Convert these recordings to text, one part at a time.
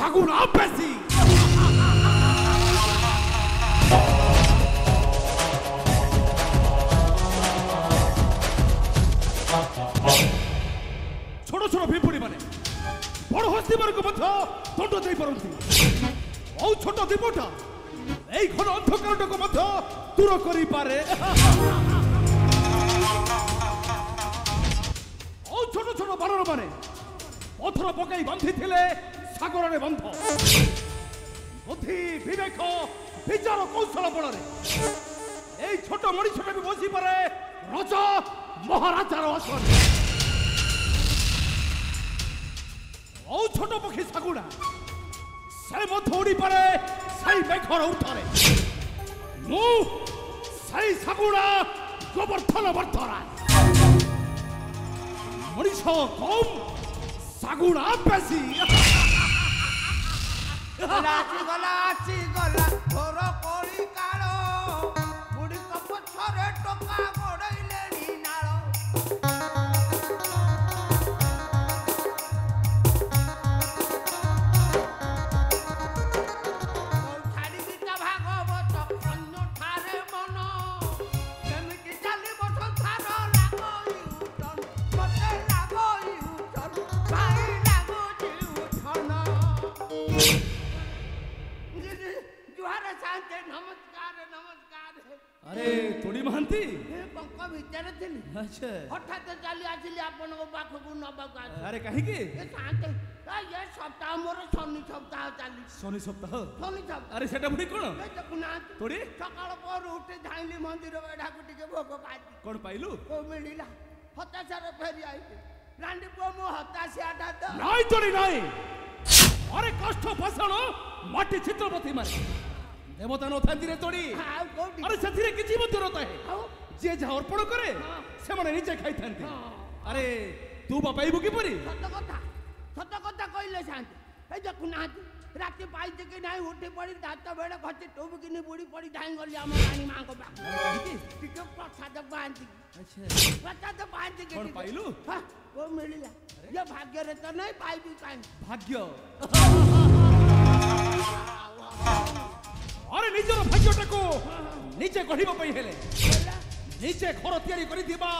সাগুনা বেশি ছোট ছোট পিঁপুড়ি মানে বড় হস্তি মানক মধ্য দণ্ড দেই পারନ୍ତି ও ছোট দ্বীপটা এই ঘন অন্ধকারটাকে মধ্য দূর করি পারে ও ছোট ছোট বানর মানে পথর পকাই বাঁধিলে সাগরের বন্ধ বুদ্ধি বিবেক বিচার কৌশল বଳରେ এই ছোট মଣିষটা বি বসি পারে রাজা মহারাজার আসন ও ছোট পক্ষী সাগুড়া সে মধ্য উড়ি পারে সেই মেঘর উর্ধরে মু সেই সাগুড়া গোবর্ধন বর্ধরা মଣିষ কম সাগুড়া বেশি গলা ঘোর করি কাল বুড়ি পছরে টকা গড়াইলেনি নাଳ अरे थोड़ी महांती पंक भितर थिली अच्छा हठात चली आसिली आपन पाखकु नबाक अरे कहीं के ए शांते ये सप्ताह मोर शनि सप्ताह चाली शनि सप्ताह शनि सप्ताह अरे सेटा बुढ़ी कोन ए देखुना थोड़ी सकाळ पर उठे धाइली मंदिर बेढाकु टिके भोग पाती कोन पाइलु ओ मिलिला हताशार फेरी आइते रांडी पो मो हताशाटा तो नाई तोड़ी नाई अरे कष्ट फसण माटी चित्रपति मारे देवता न थांती रे तोड़ी अरे सथिरे किछि मध्य रहता है जे जा अर्पण करे से माने नीचे खाई थांती अरे तू बापाई बुकी परी सत कथा कहले शांति ए देखुना राति पाइते कि नहीं उठी पड़ी दात बेड़े खचे टूब किनी बुड़ी पड़ी धाई गली आम रानी मां को टिके प्रसाद बांधी अच्छा प्रसाद बांधी के कोन पाइलु हां वो मिलिला ये भाग्य रे तो नहीं पाइबी काई भाग्य अरे निजर भाग्यटा को नीचे गढ़िबा पई हेले नीचे घर तैयारी करि दिबा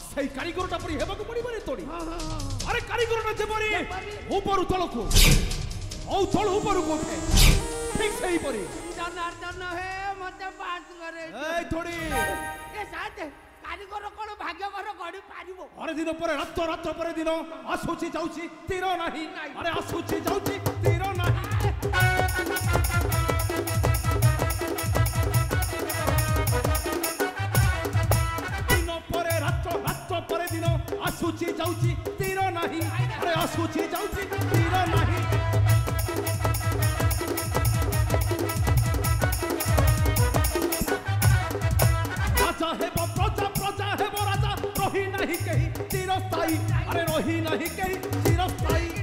सही कारीगरटा परी हेबा को पड़िबा रे तोड़ी अरे कारीगरटा जेपरी ऊपर तळको औ तळ ऊपर को उठे ठीक सही परी जनार्दन हे मते बात करे ए थोड़ी ए साथे कारीगर कोन भाग्य घर गड़ी पारिबो अरे दिन पर रात पर दिन आसुची जाउची तीर नाही अरे आसुची जाउची तीर नाही आसुची जाउची तीर नाही अरे आसुची जाउची तीर नाही राजा हेबो प्रजा प्रजा हेबो राजा रही नाही केही चिरस्थायी अरे रही नाही केही चिरस्थायी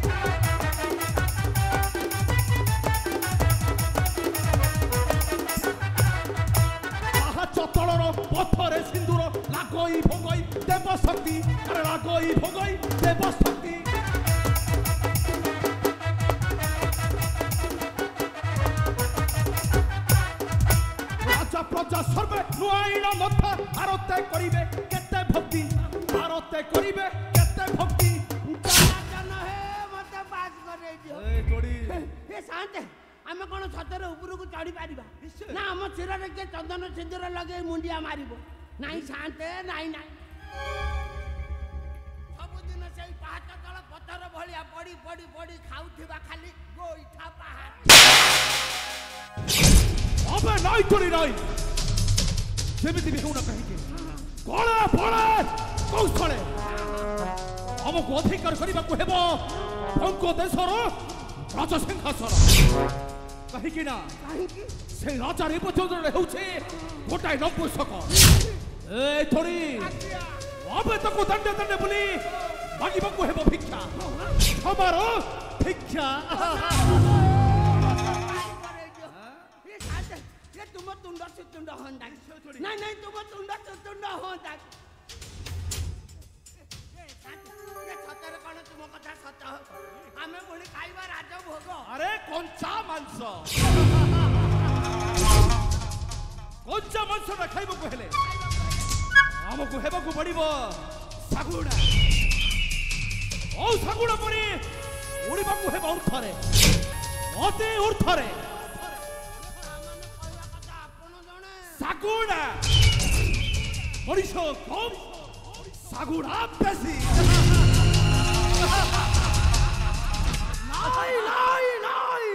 चतलर पथरे सिंदूर लागई भोगई देव शक्ति अरे लागई भोगई देव शक्ति राजा प्रजा सर्वे नुआईन मथा आरते करिवे केते भक्ति आरते करिवे केते भक्ति जनार्दन हे मते बात करे जो ए तोड़ी ए शांत आमे कोन छतर ऊपर को चढ़ी पारिबा ना हम सिर रे के चंदन सिंदूर लगे मुंडिया मारिबो नाही शांत नाही नाही सब दिन से पाहाच तळ पत्थर भलिया पड़ी पड़ी पड़ी खाउथिबा खाली गोइठा पहाड़ अबे नाई तोड़ी नाई जेमिति भी होना कहि के कोळे फोळे कौशळे हमको अधिकार करिबा को हेबो अंको देशर राजा सिंहासन कहि कि ना से राजा रे पछोदरे होउछे गोटाय नपुंसक ए थोड़ी अबे तको दंडे दंडे बुली मागिबा को हेबो भिक्षा हमारो भिक्षा ये तुम तुंडा से तुंडा होंदा नहीं नहीं तुम तुंडा से तुंडा होंदा ये छतर कोन तुम ମୋ କଥା ସତ ଆମେ ପୁଣି ଖାଇବା ରାଜଭୋଗ আরে কঞ্চা মাংস কঞ্চা মাংসটা খাইବାକୁ ହେଲେ ଆମକୁ ହେବାକୁ ପଡିବ ଶାଗୁଣା ଓ ଶାଗୁଣା ପରି ଉଡ଼ିବାକୁ ହେବ ଉର୍ଥରେ ଅତି ଉର୍ଥରେ ଶାଗୁଣା ମଣିଷ କମ୍ ଶାଗୁଣା ବେଶୀ ନାଇଁ ନାଇଁ ନାଇଁ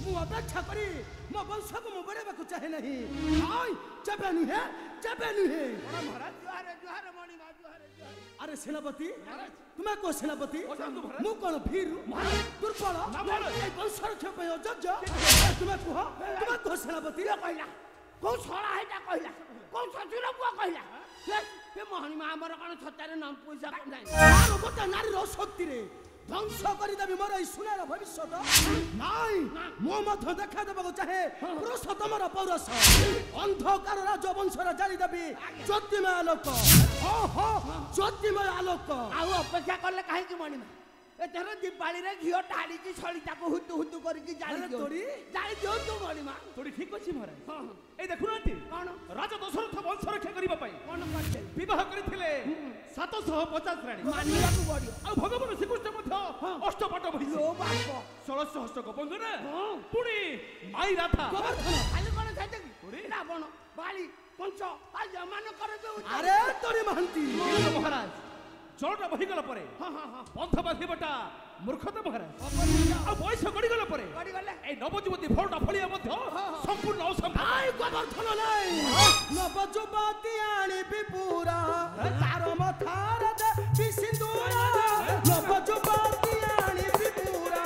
ମୁଁ ଅପେକ୍ଷା କରି ମୋ ବଂଶକୁ ମୁଁ ବଢ଼େଇବାକୁ ଚାହେଁ ନାହିଁ ନାଇଁ ଯେବେ ନୁହେଁ ମହାରାଜ ଜୁହାର ମଣିମା ଜୁହାର ଆରେ ସେନାପତି ତୁମେ କୋ ସେନାପତି ମୁଁ କଣ ଭୀରୁ ଦୁର୍ବଳ ଏଇ ବଂଶରକ୍ଷା ପାଇଁ ଅଯୋଗ୍ୟ ତୁମେ କୁହ ସେନାପତି କହିଲା କୋଉ ଶଳା ହେଇଟା କହିଲା କୋଉ ଶ୍ୱଶୁର ପୁଅ କହିଲା ସେ ମଣିମା ଆମର କଣ ଛତାରେ ନାମ ପଇସା ନାହିଁ ଗୋଟେ ନାରୀର ଶକ୍ତିରେ ধ্বংস କରିଦେବି ମୋର এই ସୁନାର ଭବିଷ୍ୟତ ନାଇଁ ମୁଁ ମଧ୍ୟ ଦେଖାଦେବାକୁ ଚାହେଁ ପୁରୁଷୋତ୍ତମର ପୌରଷ ଅନ୍ଧକାର ରାଜବଂଶର ଜାଳିଦେବି ଜ୍ୟୋତିମୟ ଆଲୋକ ଓହୋ ଜ୍ୟୋତିମୟ ଆଲୋକ ଆଉ ଅପେକ୍ଷା କଲେ କାହିଁକି ମଣିମା ଏଥର ଦୀପାଳିରେ ଘିଅ ଢାଳିକି ସଳିତାକୁ ହୁତୁ ହୁତୁ କରିକି ଜାଳି ଦିଅନ୍ତୁ ମଣିମା ତୋଡ଼ି ଠିକ ଅଛି ମହାରାଜ এই ଦେଖୁନାହାନ୍ତି କଣ ରାଜା ଦଶରଥ ବଂଶ ରକ୍ଷା କରିବା ପାଇଁ କଣ କରିଥିଲେ ବିବାହ କରିଥିଲେ 750 ରାଣୀ ମାନିବାକୁ ପଡିବ ଆଉ ଭଗବାନ ଶ୍ରୀକୃଷ୍ଣ ମଧ୍ୟ ଅଷ୍ଟପାଟ ବହିଥିଲେ ଓ ବାପ 1600 ହସ୍ତ ଗୋପଙ୍ଗନା ପୁଣି ମାଇ ରାଧା ଖାଲି କଣ ଖାଇତେ ରାବଣ ବାଳି ପଞ୍ଚ ଏମାନଙ୍କର ଆରେ ତୋରି ମହାନ୍ତି ମହାରାଜ ଜଳଟା ବହିଗଲା ପରେ ପନ୍ଥ ବାନ୍ଧିବାଟା ମୂର୍ଖତା ମହାରାଜ ଆଉ ବୟସ ଗଡ଼ିଗଲା ପରେ এই নবযুবতী ফলটা ফলিয়া মধ্য সম্পূর্ণ অসম্ভব আই গোবর্ধন নাই নবযুবতী আনিবি পুরা তার মাথার দেবি সিন্দুরা নবযুবতী আনিবি পুরা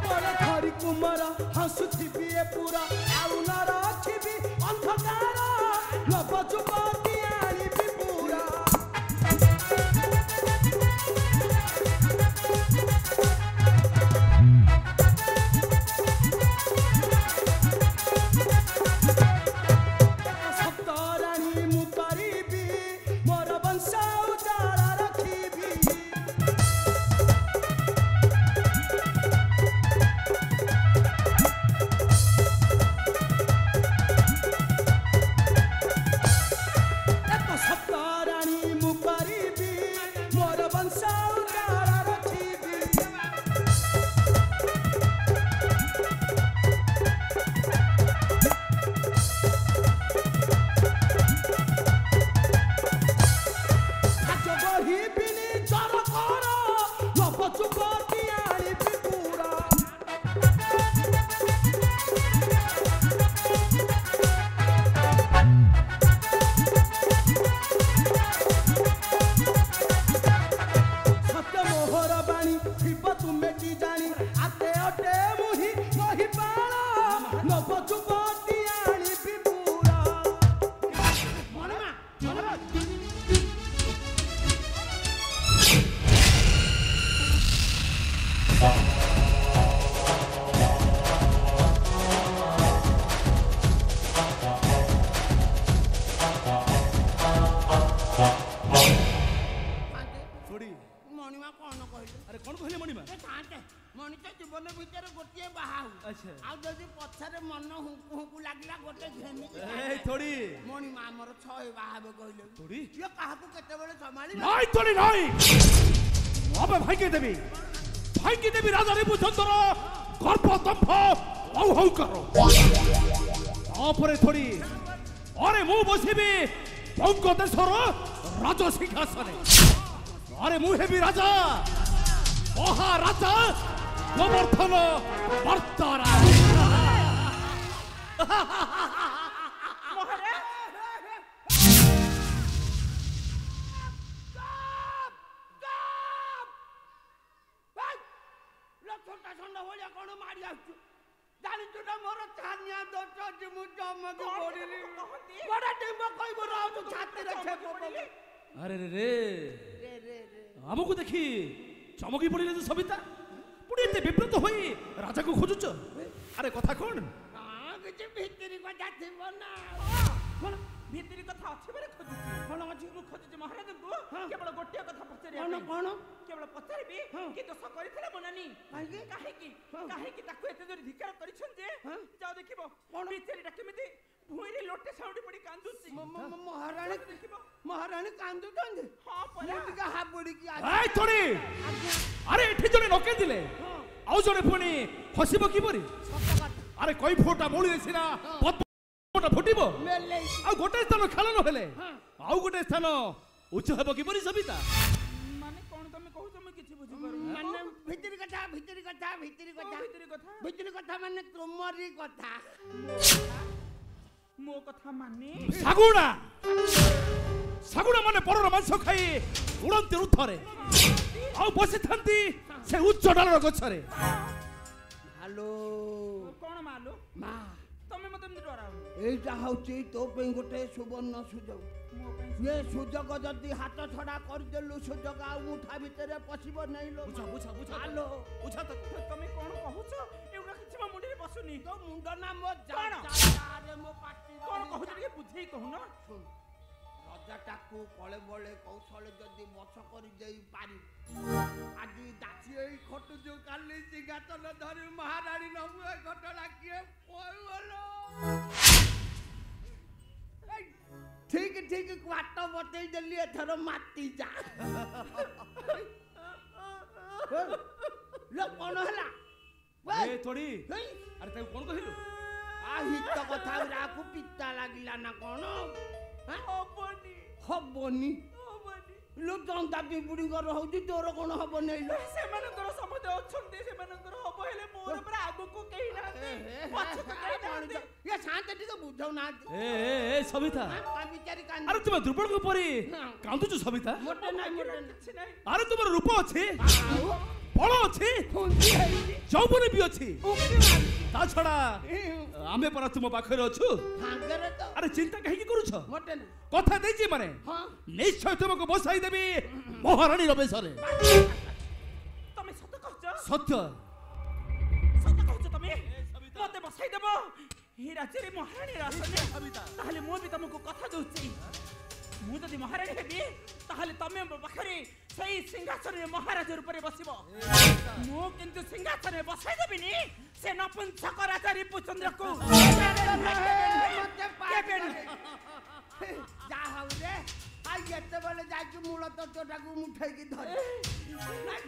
বড় ধরি কুমার হাসুথিবি এ পুরা আউ না রাখিবি অন্ধকার নবযুবতী আনিবি পুরা সপ্তরাণী মু করিবি মোর বংশ উজাড় রাখিবি সপ্তরাণী মু করিবি মোর বংশ উজাড় রাখিবি আজ বহিবিনি জর কর নবযুবতী আনিবি পুরা সত্য মোহর বাণী শিব তুমি কি জানি আতে অটে মুহি মহিপাল নবযুবতী আনিবি পুরা মনমা মহারাজ ଥୋଡ଼ି ମଣିମା କଣ କହିଲେ ଆରେ କଣ କହିଲେ ମଣିମା ମଣିଷ ଜୀବନ ଭିତରେ ଗୋଟିଏ ବାହା ହଉ ଆଚ୍ଛା ଆଉ ଯଦି ପଛରେ ମନ ହୁଙ୍କୁ ହୁଙ୍କୁ ଲାଗିଲା ଗୋଟେ ଘେନିକି এই ଥୋଡ଼ି ମଣିମା ଆମର 6 ବାହା ହେବେ କହିଲେ ଥୋଡ଼ି ଇଏ କାହାକୁ କେତେବେଳେ ସମ୍ଭାଳିବ নাই ଥୋଡ଼ି নাই ଅବେ ଭାଇକି ଦେବି ରାଜା ରିପୁଚନ୍ଦ୍ର ଗର୍ଭ ଦମ୍ଭ ହଉ ହଉ କର ତାପରେ ଥୋଡ଼ି আরে ମୁଁ ବସିବି ବଙ୍ଗ ଦେଶର ରାଜ ସିଂହାସନେ আরে ମୁଁ ହେବି ରାଜା ମହାରାଜା ଗୋବର୍ଦ୍ଧନ ବର୍ତ୍ତରା ଛୋଟା ଷଣ୍ଢ ଭଳିଆ କଣ ମାରି ଆସୁଛୁ ଜାଣିଛୁ ନା ମୋର ଛାନିଆ ଦୋଷ ଅଛି ମୁଁ ଜମକୁ ପଡ଼ିଲି ବଡ଼ ଟିମ୍ବ କହିବ ରହୁଛୁ ଛାତିରେ ଛେପ ପକେଇ ଆରେ ରେ ଆମକୁ ଦେଖି ଚମକି ପଡ଼ିଲେ ଯେ ସବିତା ପୁଣି এতে বিব্রত হই রাজাকে খুঁজুছ আরে কথা কোন কিছু ভিতরি কথা ଥିବ না কোন ভিতরি কথা ଅଛି বলে ଖୋଜୁଛି কোন ଅଛି ମୁଁ ଖୋଜୁଛି ମହାରାଜଙ୍କୁ କେବଳ ଗୋଟିଏ କଥା ପଚାରିବା কোন ପାଇଁ কোন କେବଳ ପଚାରିବି କି ଦୋଷ କରିଥିଲେ ମୋ ନାନୀ କାହିଁକି କାହିଁକି ତାକୁ ଏତେ ଜୋରେ ଧିକ୍କାର କରିଛନ୍ତି ଯେ ଯାଅ ଦେଖିବ ଭିତରିଟା କେମିତି ଭୁଇଁରେ ଲୋଟେ ସାଉଣ୍ଡି ପଡି କାନ୍ଦୁଛି ମହାରାଣୀ କାନ୍ଦୁଛନ୍ତି ହଁ ପରା ମୁଁ ଟିକେ ହାବୁଡିକି এই তোরে আরে এଠି জনে নকে দিলে ଆଉ ଜଣେ ପୁଣି ହସିବ କିପରି ଆରେ କଇ ଫୋଟା ବୋଳି ସିନା ପତ୍ରଟା ଫୁଟିବ ଆଉ ଗୋଟେ ସ୍ଥାନ ଖେଳ ନହେଲେ ଆଉ ଗୋଟେ ସ୍ଥାନ ଉଚ୍ଚ ହେବ କିପରି ସବିତା ମାନେ କଣ ତମେ କହୁଛ ମୁଁ କିଛି ବୁଝିପାରୁନି ମାନେ ଭିତରି କଥା ମାନେ ତୁମରି କଥା ମୋ କଥା ମାନେ ଶାଗୁଣା ଶାଗୁଣା ମାନେ ପରର ମାଂସ ଖାଇ ଉଡ଼ନ୍ତି ଋଥରେ ଆଉ ବସିଥାନ୍ତି ସେ ଉଚ୍ଚ ଡାଳର ଗଛରେ ହ୍ୟାଲୋ କଣ ମାଲୁ ମା ତମେ ମତେ ଏମିତି ଡରାଉନି এইটা হচ্ছে তো ପାଇଁ ଗୋଟେ ସୁବର୍ଣ୍ଣ ସୁଯୋଗ ମୋ ପାଇଁ ଏ ସୁଯୋଗ ଯଦି ହାତ ଛଡା କରିଦେଲୁ ସୁଯୋଗ ଆଉ ମୁଠା ଭିତରେ ପଶିବ ନାହିଁ ଲୋ ହ୍ୟାଲୋ ବୁଝା ତ ତମେ କଣ କହୁଛ ଏଗୁଡା କିଛି ମୋ ମୁଣ୍ଡରେ ବସୁନି ତୋ ମୁଣ୍ଡ ନା ମୋ କଣ? ଜାରେ ମୋ ପାଟି କଣ କହୁଛ ଟିକେ ବୁଝେଇ କହୁନ ଶୁଣ ରଜାଟାକୁ କଳେ ବଳେ କୌଶଳେ ଯଦି ବଶ କରି ଦେଇ ପାରି ଆଜି ଦାସୀ ଏଇ ଖଟୁଛୁ କାଲି ସିଂହାସନ ଧରି ମହାରାଣୀ ନବୁ ଏ ଘଟଣା କିଏ କହିଗଲ ଠିକ ଠିକ ବାଟ ବତେଇ ଦେଲି ଏଥର ମାତି ଯା ଲୋ କଣ ହେଲା ଏ ତୋଡ଼ି ଆରେ ତାକୁ କଣ କହିଲୁ ହିତ କଥା ଗୁରାକୁ ପିତା ଲାଗିଲା ନା କଣ ହବନି ହବନି ଲୋ ଚନ୍ଦା ପିମ୍ପୁଡିଙ୍କର ହଉଛି ତୋର କଣ ହବ ନେଇ ଲୋ ସେମାନଙ୍କର ସମସ୍ତେ ଅଛନ୍ତି ସେମାନଙ୍କର ହବ ହେଲେ ମୋର ପୁରା ଆଗକୁ କେହି ନାହାନ୍ତି ପଛକୁ କେହି ନାହାନ୍ତି ଏ ଶାନ୍ତ ଟିକେ ବୁଝଉନାହାନ୍ତି ଏ ସବିତା ବିଚାରି ଆରେ ତୁମେ ଦୁର୍ବଳଙ୍କ ପରି କାନ୍ଦୁଛୁ ସବିତା ମୋଟେ ନାହିଁ କିଛି ନାହିଁ ଆରେ ତୁମର ରୂପ ଅଛି ବଳ ଅଛି ଯୌବନ ବି ଅଛି ତା ଛଡା ଆମେ ପରା ତୁମ ପାଖରେ ଅଛୁ ଆରେ ଚିନ୍ତା କାହିଁକି କରୁଛ ମୋଟେ ନାହିଁ କଥା ଦେଇଛି ମାନେ ନିଶ୍ଚୟ ତୁମକୁ ବସାଇ ଦେବି ମହାରାଣୀର ବେଶରେ ତମେ ସତ କହୁଛ ସତ୍ୟ ସତ କହୁଛ ତମେ ମତେ ବସାଇ ଦେବ এই ରାଜ୍ୟରେ ମହାରାଣୀର ଆସନେ ତାହେଲେ ମୁଁ ବି ତମକୁ କଥା ଦଉଛି ମୁଁ ଯଦି ମହାରାଣୀ ହେବି ତାହେଲେ ତମେ ମୋ ପାଖରେ ସେଇ ସିଂହାସନରେ ମହାରାଜ ରୂପରେ ବସିବ ମୁଁ କିନ୍ତୁ ସିଂହାସନରେ ବସାଇ ଦେବିନି ସେ ନପୁଂସକ ରାଜା ରିପୁଚନ୍ଦ୍ରକୁ ଯା ହଉ ରେ ଆଉ ଯେତେବେଳେ ଯାଇକି ମୂଳ ତତ୍ତ୍ୱଟାକୁ ମୁଠେଇକି ଧରେ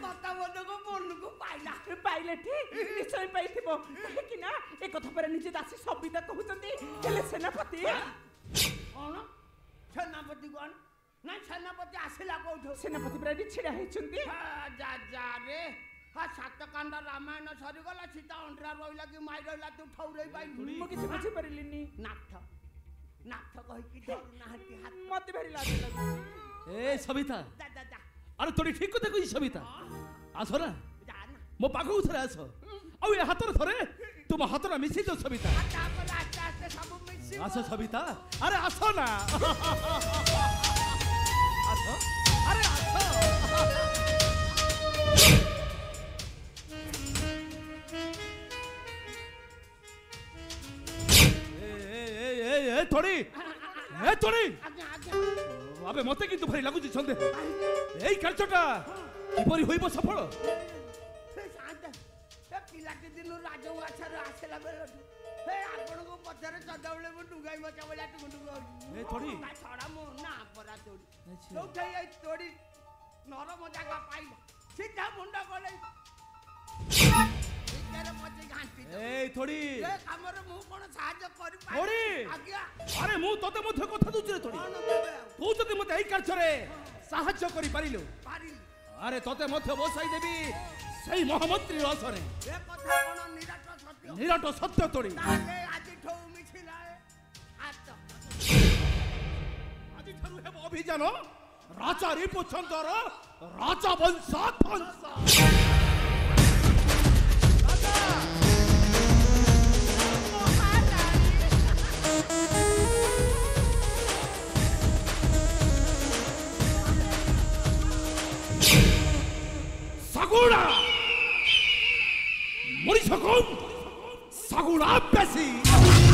କଥା ବୋଧକୁ ମନକୁ ପାଇଲା ପାଇଲେ ଠିକ ନିଶ୍ଚୟ ପାଇଥିବ କାହିଁକି ନା ଏ କଥା ପରେ ନିଜେ ଦାସୀ ସବିତା କହୁଛନ୍ତି ହେଲେ ସେନାପତି କଣ ସେନାପତି କଣ ନା ସେନାପତି ଆସିଲା କୋଉଠୁ ସେନାପତି ପୁରା ଏଠି ଛିଡା ହେଇଛନ୍ତି ରେ ସାତ କାଣ୍ଡ ରାମାୟଣ ସରିଗଲା ସୀତା ଅଣ୍ଡରା ରହିଲା କି ମାଇ ରହିଲା ତୁ ଠଉରେଇ ପାଇଲୁ ମୁଁ କିଛି ବୁଝିପାରିଲିନି ନାଥ ନାଥ କହିକି ଧରୁନାହାନ୍ତି ହାତ ମତେ ଭାରି ଲାଜ ଲାଗୁଛି ଏ ସବିତା ଯା ଯା ଯା ଆରେ ତୋରି ଠିକ କଥା କହିଛି ସବିତା ଆସ ନା ଯା ନା ମୋ ପାଖକୁ ଥରେ ଆସ ଆଉ ଏ ହାତରେ ଥରେ ତୁମ ହାତଟା ମିଶେଇ ଦିଅ ସବିତା ତାପରେ ଆସ୍ତେ ଆସ୍ତେ ସବୁ ମିଶିବ ଆସ ସବିତା ଆରେ ଆସ ନା ଆସ ଆରେ ଆସ थोड़ी ए थोड़ी अबे मते किंतु भारी लागुची सन्देह एई कार्यटा किपरि होइबो सफल शांत ए पिलाटी दिनु राजवाछार आसेला बेल हे आपण को पछरे चदावले मु डुगाई मचा बला टुगु ए थोड़ी छड़ा मो ना परा तोड़ी जोठै ए तोड़ी नरम जागा पाइला सीधा मुंडा गले ए थोड़ी ए हमर मु कोन साहाय्य करि पाइ थोड़ी आज्ञा अरे मु तते मध्य कथा दूची रे थोड़ी तू जदि मते एई कार्यरे साहाय्य करि पारिलु पारि अरे तते मध्य बसाई देबी सेई महामंत्री रसरे ए कथा कोन निराट सत्य थोड़ी ताले आजि ठौ मिथिला हात आजि थारु हेब अभियान राजा रिपुचंद्र राजा वंश सगुणा মরিচ কম ছাগল বেশি